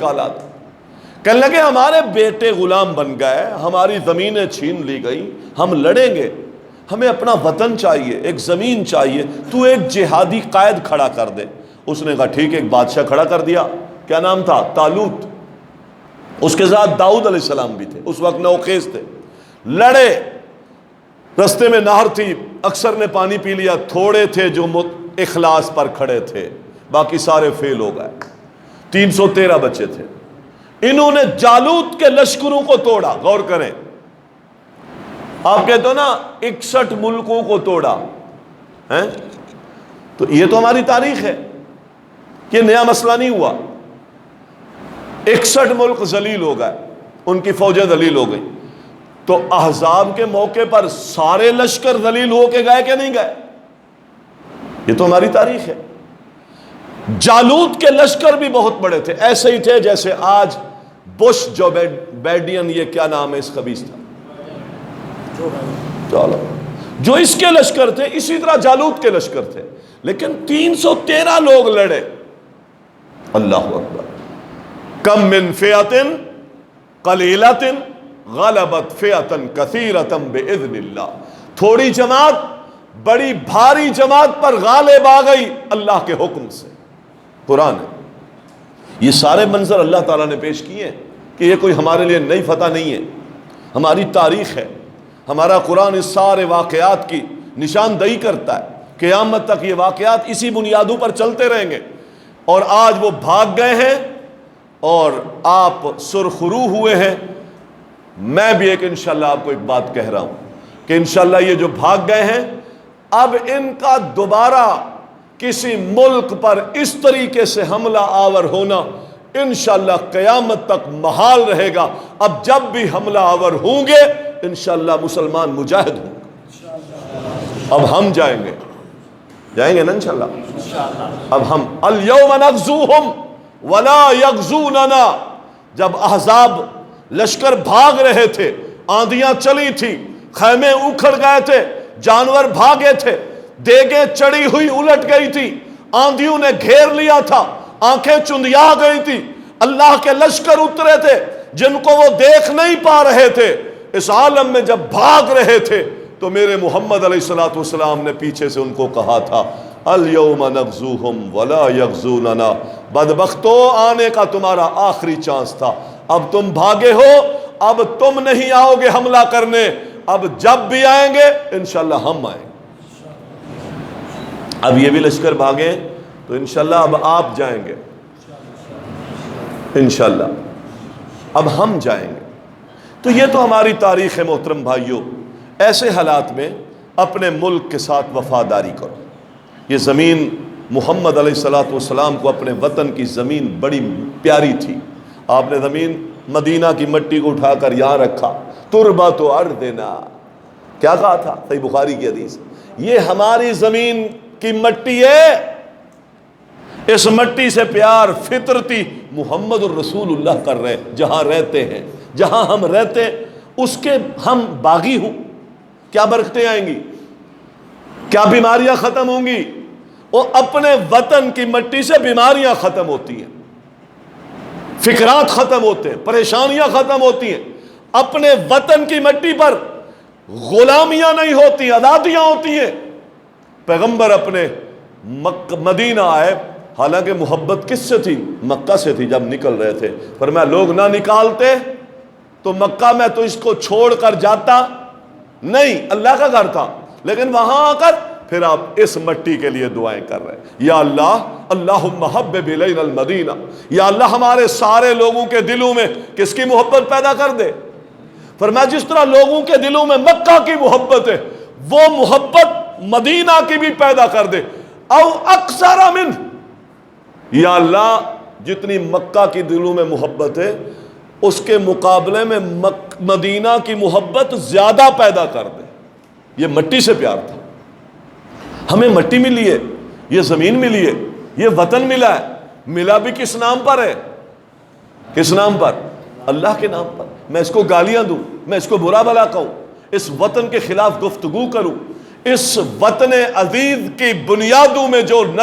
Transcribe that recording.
اشکالات۔ کہنے لگے ہمارے بیٹے غلام بن گئے، ہماری زمینیں چھین لی گئی، ہم لڑیں گے، ہمیں اپنا وطن چاہیے، ایک زمین چاہیے، تو ایک جہادی قائد کھڑا کر دے۔ اس نے کہا ٹھیک ہے، ایک بادشاہ کھڑا کر دیا، کیا نام تھا؟ طالوت۔ اس کے ساتھ داؤد علیہ السلام بھی تھے، اس وقت نوخیز تھے، لڑے، رستے میں نہر تھی، اکثر نے پانی پی لیا، تھوڑے تھے جو اخلاص پر کھڑے تھے، باقی سارے فیل ہو گئے، 313 بچے تھے۔ انہوں نے جالوت کے لشکروں کو توڑا۔ غور کریں، آپ کہتے ہو نا 61 ملکوں کو توڑا، ہیں؟ تو یہ تو ہماری تاریخ ہے، یہ نیا مسئلہ نہیں ہوا۔ 61 ملک ذلیل ہو گئے، ان کی فوجیں ذلیل ہو گئیں۔ تو احزاب کے موقع پر سارے لشکر ذلیل ہو کے گئے کہ نہیں گئے؟ یہ تو ہماری تاریخ ہے۔ جالوت کے لشکر بھی بہت بڑے تھے، ایسے ہی تھے جیسے آج بش جو بیڈین، یہ کیا نام ہے اس خبیث تھا، جو اس کے لشکر تھے، اسی طرح جالوت کے لشکر تھے، لیکن 313 لوگ لڑے۔ اللہ اکبر۔ کم من فئۃ قلیلۃ غلبت فئۃ کثیرۃ باذن اللہ۔ تھوڑی جماعت بڑی بھاری جماعت پر غالب آ گئی اللہ کے حکم سے۔ قرآن ہے، یہ سارے منظر اللہ تعالیٰ نے پیش کیے ہیں کہ یہ کوئی ہمارے لیے نئی فتح نہیں ہے، ہماری تاریخ ہے۔ ہمارا قرآن اس سارے واقعات کی نشاندہی کرتا ہے، قیامت تک یہ واقعات اسی بنیادوں پر چلتے رہیں گے۔ اور آج وہ بھاگ گئے ہیں اور آپ سرخرو ہوئے ہیں۔ میں بھی انشاءاللہ آپ کو ایک بات کہہ رہا ہوں کہ انشاءاللہ یہ جو بھاگ گئے ہیں، اب ان کا دوبارہ کسی ملک پر اس طریقے سے حملہ آور ہونا انشاءاللہ قیامت تک محال رہے گا۔ اب جب بھی حملہ آور ہوں گے انشاءاللہ مسلمان مجاہد ہوں گے۔ اب ہم جائیں گے نا انشاءاللہ۔ اب ہم الیوم نغزوہم ولا یغزوننا۔ جب احزاب لشکر بھاگ رہے تھے، آندیاں چلی تھی، خیمے اکھڑ گئے تھے، جانور بھاگے تھے، دیگیں چڑی ہوئی الٹ گئی تھی، آندھیوں نے گھیر لیا تھا، آنکھیں چندیا گئی تھی، اللہ کے لشکر اترے تھے جن کو وہ دیکھ نہیں پا رہے تھے۔ اس عالم میں جب بھاگ رہے تھے تو میرے محمد علیہ السلام نے پیچھے سے ان کو کہا تھا الیوم نغزوہم ولا یغزوننا۔ بدبختو، آنے کا تمہارا آخری چانس تھا، اب تم بھاگے ہو، اب تم نہیں آؤ گے حملہ کرنے، اب جب بھی آئیں گے انشاءاللہ ہم آئیں گے۔ اب یہ بھی لشکر بھاگے تو انشاءاللہ اب آپ جائیں گے، انشاءاللہ اب ہم جائیں گے۔ تو یہ تو ہماری تاریخ ہے محترم بھائیوں۔ ایسے حالات میں اپنے ملک کے ساتھ وفاداری کرو۔ یہ زمین محمد علیہ السلام کو اپنے وطن کی زمین بڑی پیاری تھی۔ آپ نے زمین مدینہ کی مٹی کو اٹھا کر یہاں رکھا، تربت ارضنا، کیا کہا تھا؟ صحیح بخاری کی حدیث، یہ ہماری زمین کی مٹی ہے، اس مٹی سے پیار فطرتی محمد الرسول اللہ کر رہے ہیں۔ جہاں رہتے ہیں، جہاں ہم رہتے اس کے ہم باغی ہوں، کیا برکتیں آئیں گی، کیا بیماریاں ختم ہوں گی؟ اور اپنے وطن کی مٹی سے بیماریاں ختم ہوتی ہیں، فکرات ختم ہوتے ہیں، پریشانیاں ختم ہوتی ہیں۔ اپنے وطن کی مٹی پر غلامیاں نہیں ہوتی، آزادیاں ہوتی ہیں۔ پیغمبر اپنے مدینہ آئے، حالانکہ محبت کس سے تھی؟ مکہ سے تھی۔ جب نکل رہے تھے فرمایا لوگ نہ نکالتے تو مکہ میں تو اس کو چھوڑ کر جاتا نہیں، اللہ کا گھر تھا، لیکن وہاں آ کر پھر آپ اس مٹی کے لیے دعائیں کر رہے ہیں، یا اللہ اللہم حبب الینا المدینہ، یا اللہ ہمارے سارے لوگوں کے دلوں میں کس کی محبت پیدا کر دے۔ فرمایا جس طرح لوگوں کے دلوں میں مکہ کی محبت ہے، وہ محبت مدینہ کی بھی پیدا کر دے، او اکثر من، یا اللہ جتنی مکہ کی دلوں میں محبت ہے اس کے مقابلے میں مدینہ کی محبت زیادہ پیدا کر دے۔ یہ مٹی سے پیار تھا، ہمیں مٹی ملی ہے، یہ زمین ملی ہے، یہ وطن ملا ہے، ملا بھی کس نام پر ہے؟ کس نام پر؟ اللہ کے نام پر۔ میں اس کو گالیاں دوں، میں اس کو برا بھلا کہوں، اس وطن کے خلاف گفتگو کروں، اس وطن عزیز کی بنیادوں میں جو